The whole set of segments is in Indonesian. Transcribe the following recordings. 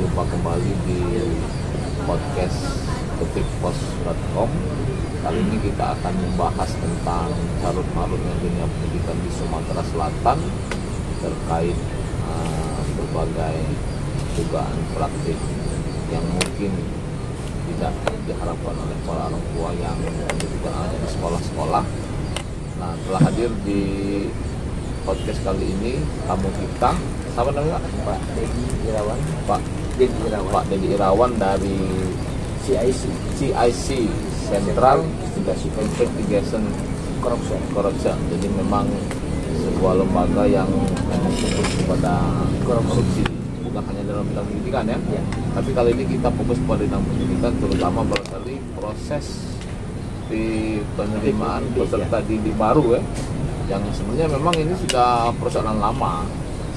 Jumpa kembali di podcast detikpos.com. Kali ini kita akan membahas tentang carut-marutnya dunia pendidikan di Sumatera Selatan terkait berbagai dugaan praktik yang mungkin tidak diharapkan oleh para orang tua yang mendidik anaknya di sekolah-sekolah. Nah, telah hadir di podcast kali ini tamu kita, siapa namanya? Pak Dedi Irawan. Pak Dedi Irawan dari CIC Central Investigation Corruption. Jadi memang sebuah lembaga yang fokus kepada korupsi, bukan hanya dalam bidang pendidikan ya. Tapi kali ini kita fokus pada bidang pendidikan, terutama barangkali proses di penerimaan peserta didik baru ya, yang sebenarnya memang ini sudah persoalan lama,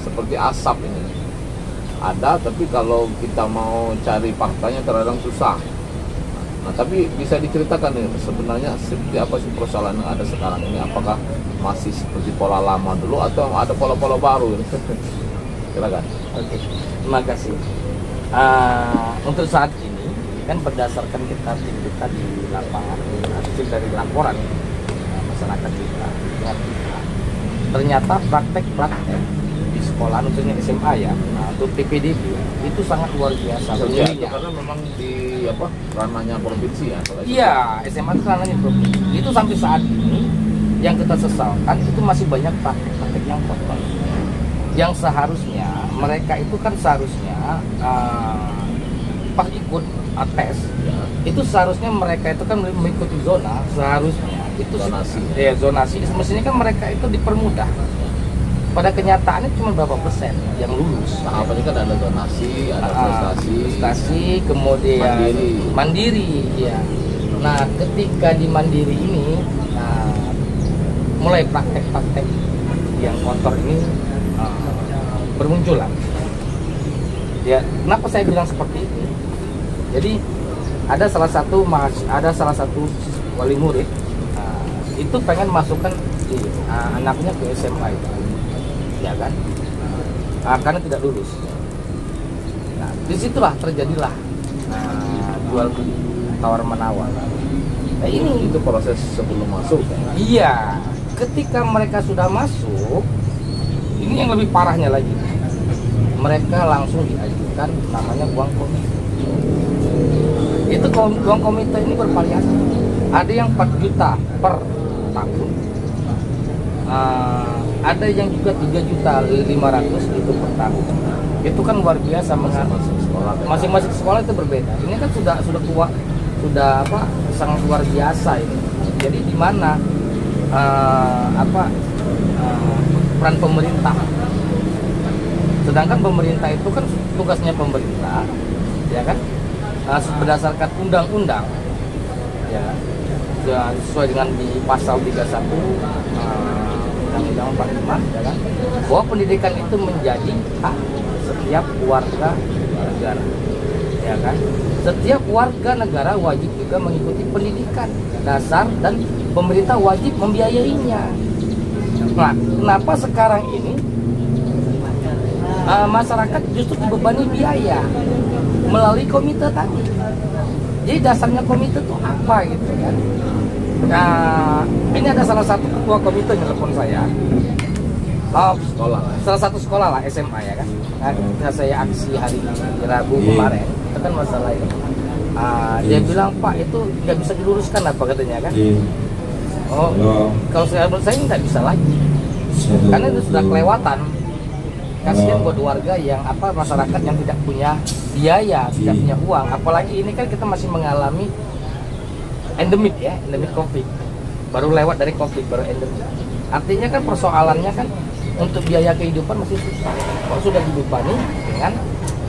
seperti asap ini ada, tapi kalau kita mau cari faktanya terkadang susah. Nah, tapi bisa diceritakan nih sebenarnya seperti apa sih persoalan yang ada sekarang ini? Apakah masih seperti pola lama dulu atau ada pola-pola baru? Silakan. Oke, terima kasih. Untuk saat ini kan berdasarkan kita di lapangan, hasil dari laporan masyarakat kita, ternyata praktek-praktek di sekolah, khususnya SMA ya, untuk PPDB itu sangat luar biasa. Karena memang di ranahnya provinsi ya. Iya, SMA itu ranahnya provinsi. Itu sampai saat ini yang kita sesalkan itu masih banyak praktek-praktek yang kotor. Yang seharusnya mereka itu kan seharusnya pas ikut tes ya, itu seharusnya mereka itu kan mengikuti zona, seharusnya itu zonasi. Mestinya kan mereka itu dipermudah. Pada kenyataannya cuma berapa persen yang lulus. Tahapannya kan ada donasi, ada prestasi, kemudian mandiri ya. Nah, ketika di mandiri ini, mulai praktek-praktek yang kotor ini bermunculan. Ya, kenapa saya bilang seperti itu? Jadi ada salah satu wali murid itu pengen masukkan anaknya ke SMA itu, ya kan? Karena tidak lulus. Nah, disitulah terjadilah jual beli, tawar menawar. Nah, ini itu proses sebelum masuk. Iya, ketika mereka sudah masuk, ini yang lebih parahnya lagi. Mereka langsung diajukan namanya uang komite. Itu uang komite ini bervariasi. Ada yang 4 juta per tahun. Ada yang juga 3.500.000 itu per tahun. Itu kan luar biasa. Masing-masing sekolah itu berbeda. Ini kan sudah sangat luar biasa ini. Jadi di mana peran pemerintah? Sedangkan pemerintah itu kan tugasnya pemerintah, ya kan, berdasarkan undang-undang, ya, sesuai dengan di pasal 31 Undang-Undang 45, ya kan, bahwa pendidikan itu menjadi hak setiap warga negara, ya kan. Setiap warga negara wajib juga mengikuti pendidikan dasar dan pemerintah wajib membiayainya. Nah, kenapa sekarang ini masyarakat justru dibebani biaya melalui komite tadi? Jadi dasarnya komite itu apa gitu kan? Nah, ini ada salah satu ketua komite yang telepon saya. Salah satu sekolah lah, SMA ya kan. Nah, saya aksi hari Rabu kemarin, itu kan masalah itu. Dia bilang, Pak, itu nggak bisa diluruskan apa katanya kan? Kalau saya nggak bisa lagi, karena itu sudah kelewatan. Kasihan buat warga yang masyarakat yang tidak punya biaya, tidak punya uang. Apalagi ini kan kita masih mengalami endemik ya, endemik COVID. Baru lewat dari COVID, baru endemik. Artinya kan persoalannya kan untuk biaya kehidupan masih susah. Kok sudah dibebani dengan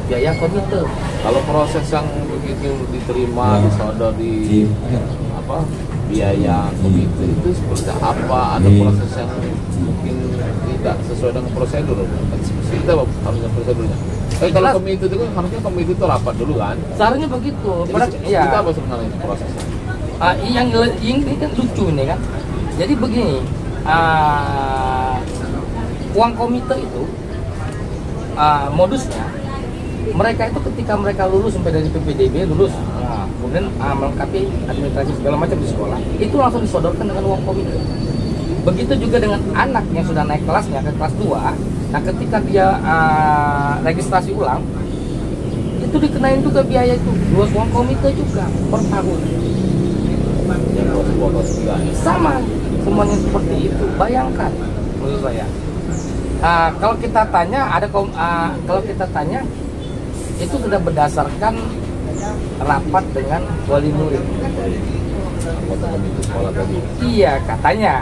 biaya komite. Kalau proses yang begitu diterima, disodor di biaya komite itu seperti apa? Ada proses yang mungkin tidak sesuai dengan prosedur. Kita harusnya prosedurnya. Kalau komite itu kan harusnya komite itu rapat dulu kan? Seharusnya begitu. Kita apa sebenarnya prosesnya? Ini kan lucu nih kan. Jadi begini, uang komite itu modusnya mereka itu ketika mereka lulus sampai dari PPDB lulus, nah, kemudian melengkapi administrasi segala macam di sekolah, itu langsung disodorkan dengan uang komite. Begitu juga dengan anak yang sudah naik kelasnya ke kelas 2, nah ketika dia registrasi ulang, itu dikenain juga biaya itu, uang komite juga per tahun. Sama, semuanya seperti itu. Bayangkan, menurut saya. Kalau kita tanya, kalau kita tanya, itu sudah berdasarkan rapat dengan wali murid. Iya, katanya.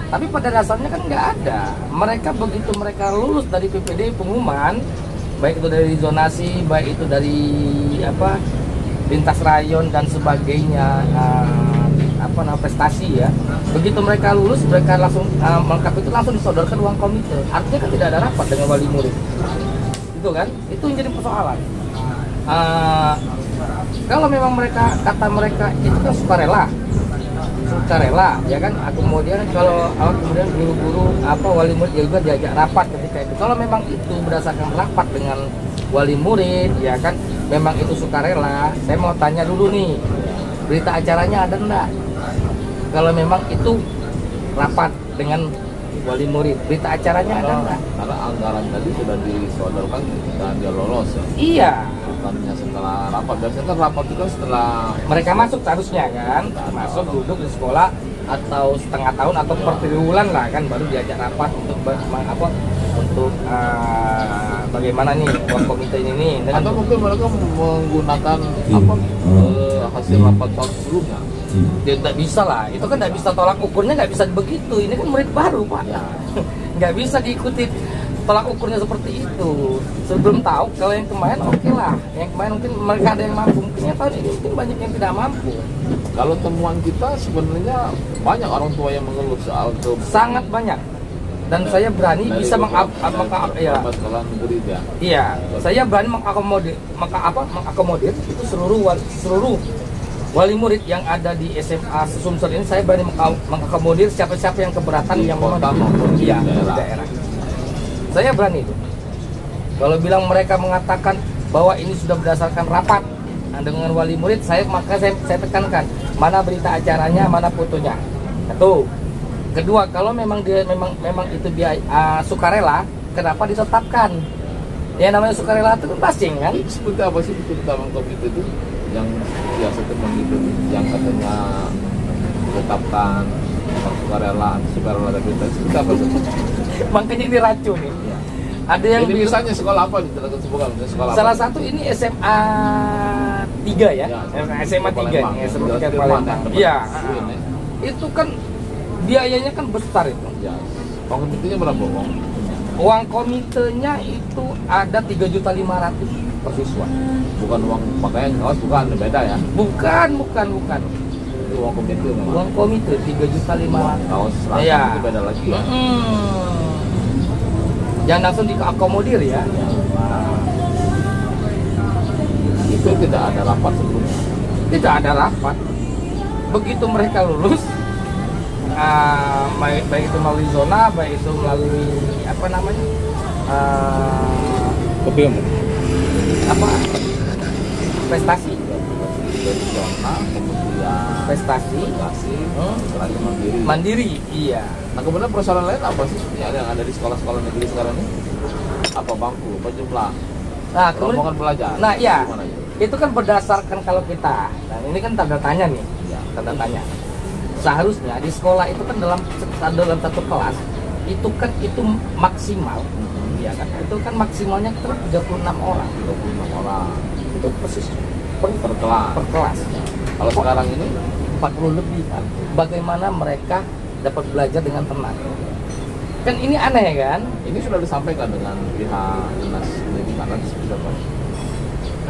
Tapi pada dasarnya kan nggak ada. Mereka begitu mereka lulus dari PPD pengumuman, baik itu dari zonasi, baik itu dari lintas rayon dan sebagainya, prestasi ya. Begitu mereka lulus, mereka langsung melengkapi itu langsung disodorkan uang komite. Artinya kan tidak ada rapat dengan wali murid. Itu kan? Itu yang jadi persoalan. Kalau memang kata mereka itu kan sukarela, ya kan. Kemudian kalau kemudian guru-guru wali murid juga diajak rapat ketika itu. Kalau memang itu berdasarkan rapat dengan wali murid, ya kan, memang itu sukarela. Saya mau tanya dulu nih, berita acaranya ada enggak? Kalau memang itu rapat dengan wali murid, berita acaranya ada enggak? Karena anggaran tadi sudah disodorkan dan dia lolos ya. Iya. Bukannya setelah rapat, biasanya kan rapat itu kan setelah mereka masuk seharusnya kan, masuk duduk di sekolah atau setengah tahun atau per triwulan lah kan, baru diajak rapat untuk untuk bagaimana nih uang komite ini nih. Atau mungkin mereka menggunakan hasil rapat tahun sebelumnya. Dia tidak bisa lah, itu kan tidak bisa, tolak ukurnya nggak bisa begitu. Ini kan murid baru Pak, nggak bisa diikuti tolak ukurnya seperti itu. Sebelum tahu, kalau yang kemarin oke lah, yang kemarin mungkin mereka ada yang mampu, mungkin tahun ini mungkin banyak yang tidak mampu. Kalau temuan kita sebenarnya banyak orang tua yang mengeluh soal itu. Sangat banyak. Dan saya berani bisa Iya, saya berani mengakomodir itu seluruh wali murid yang ada di SMA Sumsel ini. Saya berani mengakomodir siapa-siapa yang keberatan yang kota maupun di daerah. Saya berani itu. Kalau bilang mereka mengatakan bahwa ini sudah berdasarkan rapat dengan wali murid, maka saya tekankan mana berita acaranya, mana fotonya. Satu. Kedua, kalau memang dia memang itu dia sukarela, kenapa ditetapkan? Ya namanya sukarela itu kan passing kan? Seperti apa sih itu dalam komite itu yang biasa teman itu yang katanya ditetapkan sukarela tapi seperti apa sih? Makanya ini racun nih. Ya. Ada yang ini misalnya sekolah apa di sekolah salah apa? Satu ini SMA 3 ya, SMA 3 nih, sebutkan Palembang. Iya. Itu kan biayanya kan besar itu. Ya. Uang komitenya berapa uang? Uang komitenya itu ada 3.500.000 per siswa. Bukan uang pakaian kaos, bukan, beda ya? Bukan. Itu uang komite memang. Uang komite 3.500.000. Kaos ya. Itu beda lagi ya. Jangan langsung diakomodir ya. Itu tidak ada rapat sebelumnya. Tidak ada rapat. Begitu mereka lulus, baik itu melalui zona, baik itu melalui prestasi, zona, kemudian prestasi, mandiri, iya. Nah kemudian persoalan lain apa sih yang ada di sekolah-sekolah negeri sekarang ini? Apa bangku, apa jumlah? Nah, rombongan belajar. Nah, iya. Itu kan berdasarkan kalau kita. Dan ini kan tanda tanya nih. Ya. Tanda tanya. Seharusnya di sekolah itu kan dalam satu kelas itu kan itu maksimal. Ya kan? Itu kan maksimalnya 36 orang. 36 orang. Itu persis per kelas. Kalau sekarang ini 40 lebih kan. Bagaimana mereka dapat belajar dengan tenang? Kan ini aneh kan? Ini sudah disampaikan dengan pihak dinas pendidikan nanti sudah Pak.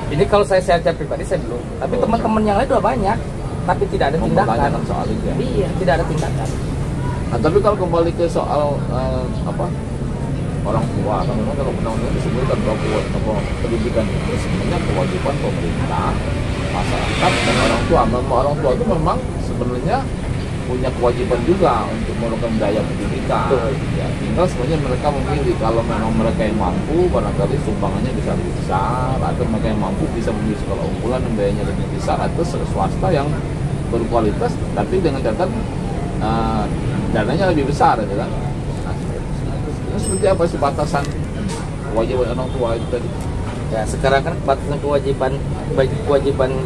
Ini kalau saya secara pribadi saya belum. Tapi teman-teman yang lain udah banyak, tapi tidak ada tindakan soal itu ya. Iya, tidak ada tindakan. Nah, tapi kalau kembali ke soal orang tua, kan memang kalau undang-undang disebutkan bahwa pendidikan itu sebenarnya kewajiban pemerintah, masyarakat dan orang tua. Memang orang tua itu memang sebenarnya punya kewajiban juga untuk melakukan biaya pendidikan. Ya, tinggal sebenarnya mereka memilih, kalau memang mereka yang mampu barangkali sumbangannya bisa lebih besar, atau mereka yang mampu bisa memilih sekolah unggulan yang biayanya lebih besar, atau swasta yang berkualitas tapi dengan catatan dananya lebih besar, gitu kan. Nah, seperti apa sih batasan kewajiban orang tua itu tadi? Ya sekarang kan batasan kewajiban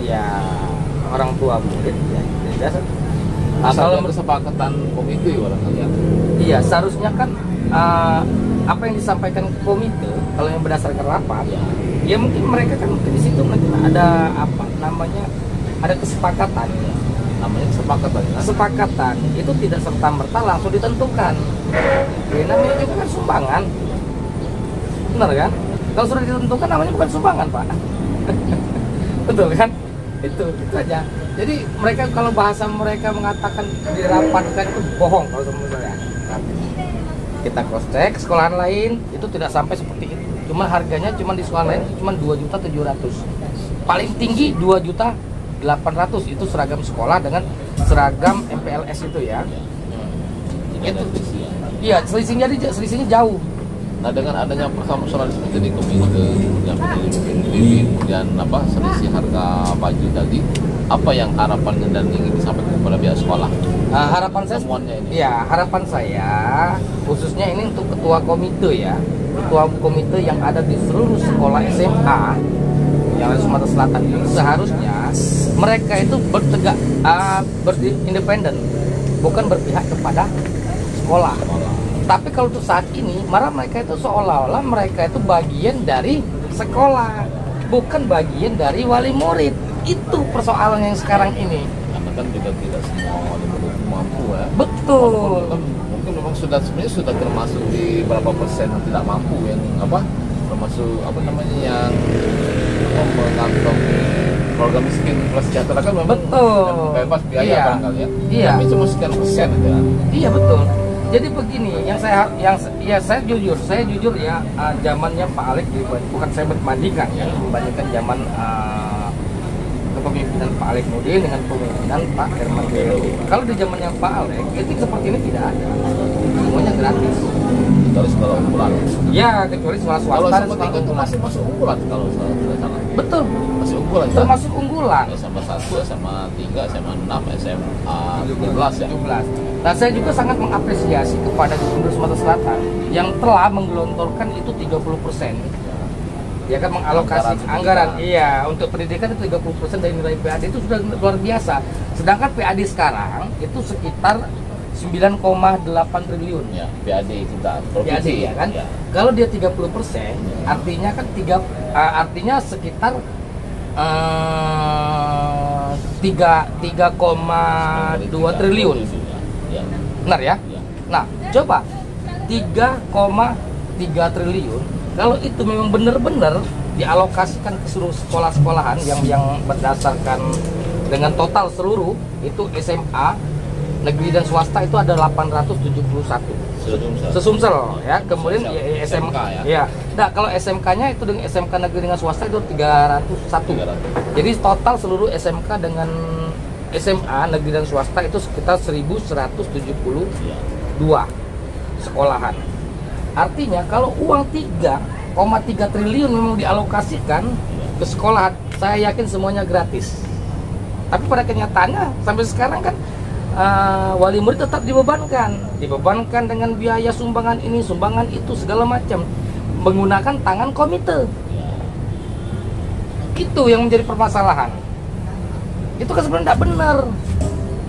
ya orang tua murid ya dasar. Kalau kesepakatan komite barangkali ya. Iya, seharusnya kan apa yang disampaikan komite kalau yang berdasarkan rapat ya mungkin mereka kan di situ mungkin ada apa namanya, ada kesepakatan ya. Namanya kesepakatan ya? Kesepakatan itu tidak serta-merta langsung ditentukan ya, namanya juga kan sumbangan, benar kan? Kalau sudah ditentukan namanya bukan sumbangan, Pak. Betul kan? Itu aja. Jadi mereka kalau bahasa mereka mengatakan dirapatkan itu bohong kalau menurut saya. Kita cross check sekolahan lain itu tidak sampai seperti itu. Cuma harganya cuma di sekolah lain cuma 2.700.000. Paling tinggi 2.800.000 itu seragam sekolah dengan seragam MPLS itu ya. Itu iya, selisihnya jauh. Nah, dengan adanya permasalahan seperti di komite yang kemudian apa selisih harga baju tadi, apa yang harapannya dan ingin disampaikan kepada pihak sekolah? Harapan saya semuanya ini. Ya, harapan saya khususnya ini untuk ketua komite ya. Ketua komite yang ada di seluruh sekolah SMA yang ada di Sumatera Selatan ini seharusnya mereka itu independen, bukan berpihak kepada sekolah. Tapi kalau untuk saat ini, malah mereka itu seolah-olah mereka itu bagian dari sekolah, bukan bagian dari wali murid. Itu persoalan yang sekarang ini. Karena kan juga tidak semua wali murid mampu ya. Betul. Mungkin memang sebenarnya sudah termasuk di berapa persen yang tidak mampu, yang apa termasuk apa namanya yang mengantongi keluarga miskin plus sejahtera kan memang bebas biaya barangkali ya. Iya. Tapi cuma sekian persen aja. Iya betul. Jadi begini, saya jujur ya, zamannya Pak Alex, bukan saya berbandingkan ya, membandingkan zaman kepemimpinan Pak Alex Nurdin dengan kepemimpinan Pak Herman Dewi. Kalau di zamannya Pak Alex, itu seperti ini tidak ada, semuanya gratis. Kecuali sekolah unggulan. Ya, kecuali sekolah swasta. Kalau SMA 3 itu masih masuk unggulan kalau saya tidak salah. Betul. Masih unggulan. Termasuk unggulan. SMA 1, SMA 3, SMA 6, SMA 17 ya. 17. Nah, saya juga sangat mengapresiasi kepada Gubernur Sumatera Selatan yang telah menggelontorkan itu 30%. Ya kan, mengalokasi anggaran. Iya, untuk pendidikan itu 30% dari nilai PAD itu sudah luar biasa. Sedangkan PAD sekarang itu sekitar 9,8 triliun. Ya, PAD itu PAD ya kan. Ya. Kalau dia 30%, artinya kan artinya sekitar 3,2 triliun. Ya. Benar ya? Ya. Nah, coba 3,3 triliun kalau itu memang benar-benar dialokasikan ke seluruh sekolah-sekolahan yang berdasarkan dengan total seluruh itu SMA negeri dan swasta itu ada 871 sesumsel ya, kemudian ya, SMK ya. Nah, kalau SMK-nya itu dengan SMK negeri dengan swasta itu 301. Jadi total seluruh SMK dengan SMA negeri dan swasta itu sekitar 1172 sekolahan. Artinya kalau uang 3,3 triliun memang dialokasikan ke sekolah, saya yakin semuanya gratis. Tapi pada kenyataannya sampai sekarang kan wali murid tetap dibebankan dengan biaya sumbangan ini, sumbangan itu, segala macam, menggunakan tangan komite. Itu yang menjadi permasalahan. Itu kan sebenarnya tidak benar.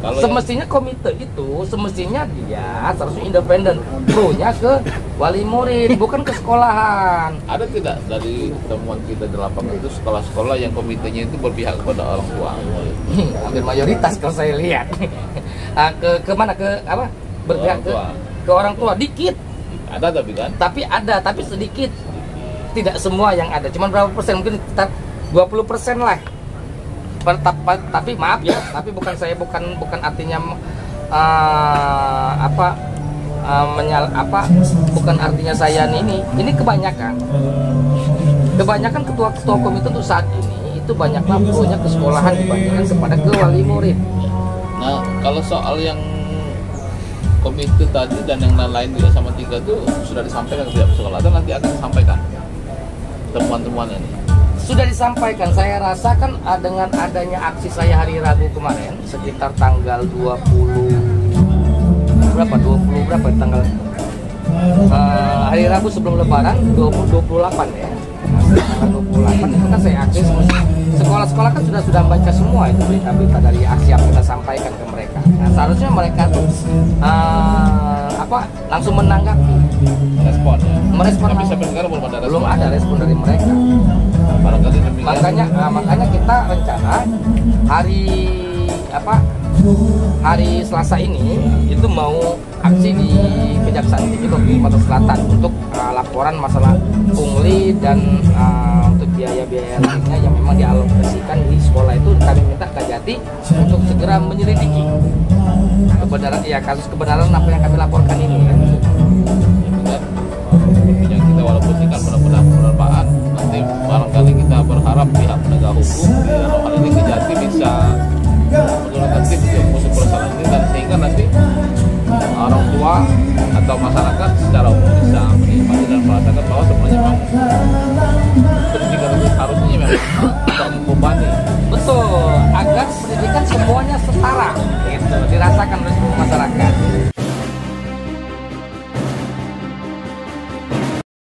Semestinya komite itu semestinya dia harusnya independen, pro-nya ke wali murid, bukan ke sekolahan. Ada tidak dari temuan kita di lapangan itu sekolah-sekolah yang komitenya itu berpihak kepada orang tua? Hampir mayoritas kalau saya lihat. Ke mana, ke apa? Berpihak ke orang tua dikit. Ada tapi kan? Tapi ada, tapi sedikit. Tidak semua yang ada. Cuman berapa persen? Mungkin sekitar 20% lah. Tapi maaf ya, tapi bukan artinya bukan artinya saya ini kebanyakan ketua-ketua komite untuk saat ini itu banyaklah pro-nya ke sekolahan dibandingkan kepada ke wali murid. Nah, kalau soal yang komite tadi dan yang lain juga sama 3 itu sudah disampaikan ke pihak sekolah atau nanti akan disampaikan temuan-temuan ini? Sudah disampaikan. Saya rasa kan dengan adanya aksi saya hari Rabu kemarin sekitar tanggal 20 berapa tanggal hari Rabu sebelum Lebaran 28 ya. Tanggal 28 itu kan saya aksi sekolah-sekolah kan sudah baca semua itu berita-berita dari aksi yang kita sampaikan ke mereka. Nah, seharusnya mereka tuh langsung menanggapi, Respon ya? merespon. Tapi sampai sekarang belum ada respon. Belum ada respon dari mereka. Barangkali demikian. Makanya kita rencana hari Selasa ini itu mau aksi di Kejaksaan Tinggi Kalimantan Selatan untuk laporan masalah pungli dan untuk biaya-biaya lainnya yang memang dialokasikan di sekolah itu. Kami minta Kajati untuk segera menyelidiki kebenaran kasus kebenaran apa yang kami laporkan ini. Yang kita walaupun tinggal benar-benar penerbangan, nanti barangkali kita berharap pihak penegak hukum di dalam hal ini Kejati bisa menurunkan tim yang musuh persoalan ini, dan sehingga nanti orang tua atau masyarakat secara umum bisa menikmati dan merasakan bahwa sebenarnya memang pendidikan itu harusnya memang tidak membebani. Betul, agar pendidikan semuanya setara, gitu, dirasakan oleh semua masyarakat.